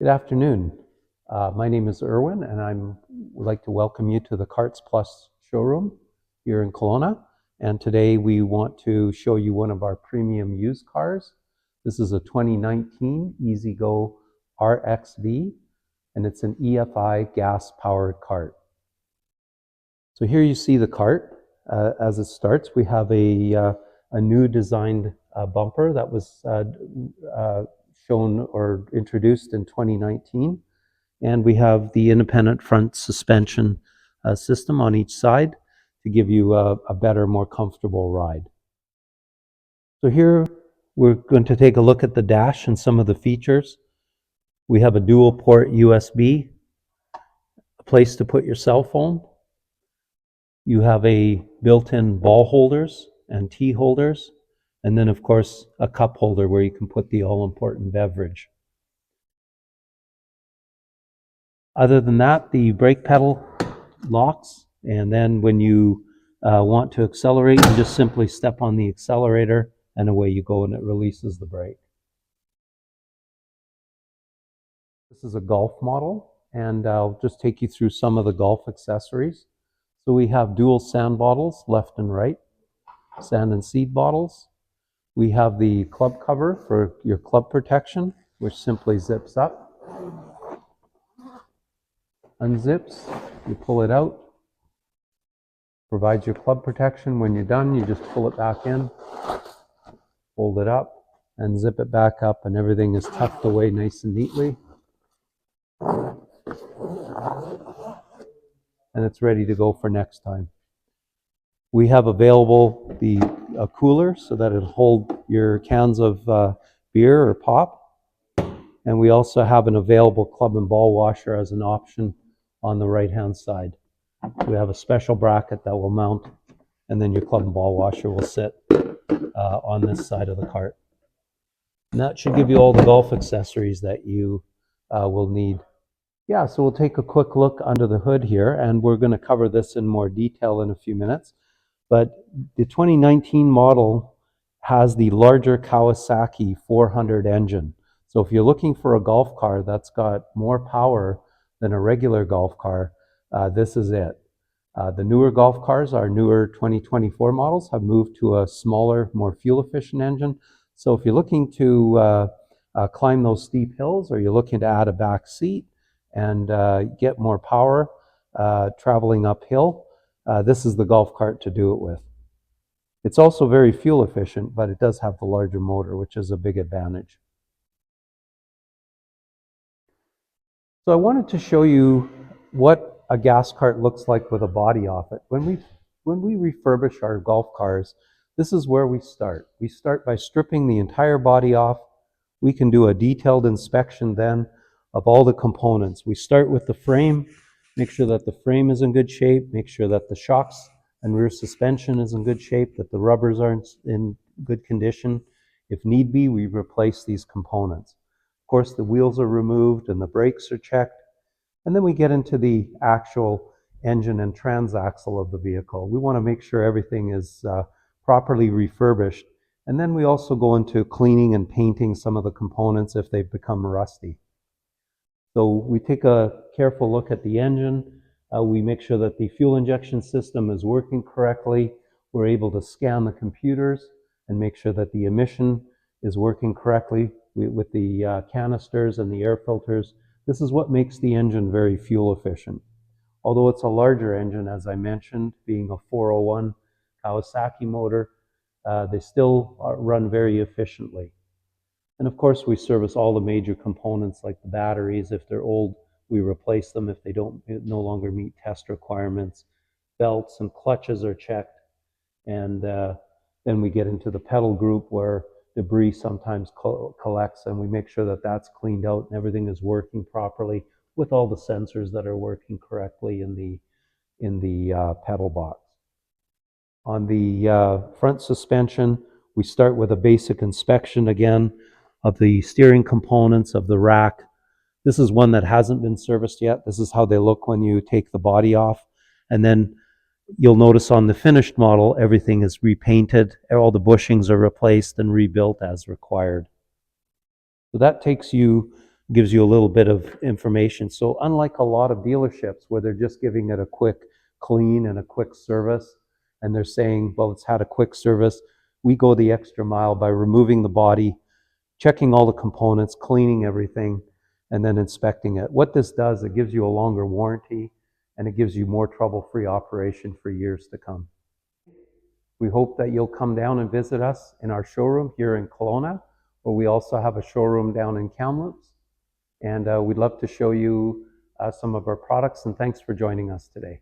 Good afternoon. My name is Erwin, and I would like to welcome you to the CartsPlus showroom here in Kelowna. And today we want to show you one of our premium used cars. This is a 2019 EZGO Rxv, and it's an EFI gas-powered cart. So here you see the cart. As it starts, we have a new designed bumper that was shown or introduced in 2019, and we have the independent front suspension system on each side to give you a better, more comfortable ride. So here we're going to take a look at the dash and some of the features. We have a dual port USB, a place to put your cell phone. You have a built-in ball holders and tee holders, and then of course a cup holder where you can put the all-important beverage. Other than that, the brake pedal locks, and then when you want to accelerate, you just simply step on the accelerator and away you go, and it releases the brake. This is a Golf model, and I'll just take you through some of the Golf accessories. So we have dual sand bottles, left and right, sand and seed bottles. We have the club cover for your club protection, which simply zips up, unzips, you pull it out, provides your club protection. When you're done, you just pull it back in, fold it up, and zip it back up, and everything is tucked away nice and neatly. And it's ready to go for next time. We have available a cooler so that it'll hold your cans of beer or pop. And we also have an available club and ball washer as an option on the right-hand side. We have a special bracket that will mount, and then your club and ball washer will sit on this side of the cart. And that should give you all the golf accessories that you will need. Yeah, so we'll take a quick look under the hood here, and we're going to cover this in more detail in a few minutes. But the 2019 model has the larger Kawasaki 400 engine. So if you're looking for a golf car that's got more power than a regular golf car, this is it. The newer golf cars, our newer 2024 models, have moved to a smaller, more fuel-efficient engine. So if you're looking to climb those steep hills, or you're looking to add a back seat and get more power traveling uphill, this is the golf cart to do it with. It's also very fuel efficient, but it does have the larger motor, which is a big advantage. So I wanted to show you what a gas cart looks like with a body off it. When we refurbish our golf cars, this is where we start. We start by stripping the entire body off. We can do a detailed inspection then of all the components. We start with the frame, make sure that the frame is in good shape, make sure that the shocks and rear suspension is in good shape, that the rubbers are in good condition. If need be, we replace these components. Of course, the wheels are removed and the brakes are checked. And then we get into the actual engine and transaxle of the vehicle. We want to make sure everything is properly refurbished. And then we also go into cleaning and painting some of the components if they've become rusty. So we take a careful look at the engine. We make sure that the fuel injection system is working correctly. We're able to scan the computers and make sure that the emission is working correctly with the canisters and the air filters. This is what makes the engine very fuel efficient. Although it's a larger engine, as I mentioned, being a 401 Kawasaki motor, they still run very efficiently. And of course, we service all the major components like the batteries. If they're old, we replace them if they no longer meet test requirements. Belts and clutches are checked. And then we get into the pedal group where debris sometimes collects, and we make sure that that's cleaned out and everything is working properly with all the sensors that are working correctly in the pedal box. On the front suspension, we start with a basic inspection again of the steering components of the rack. This is one that hasn't been serviced yet. This is how they look when you take the body off. And then you'll notice on the finished model, everything is repainted. All the bushings are replaced and rebuilt as required. So that takes you gives you a little bit of information. So unlike a lot of dealerships where they're just giving it a quick clean and a quick service, and they're saying, well, it's had a quick service, we go the extra mile by removing the body, checking all the components, cleaning everything, and then inspecting it. What this does, it gives you a longer warranty, and it gives you more trouble-free operation for years to come. We hope that you'll come down and visit us in our showroom here in Kelowna, or we also have a showroom down in Kamloops. And we'd love to show you some of our products, and thanks for joining us today.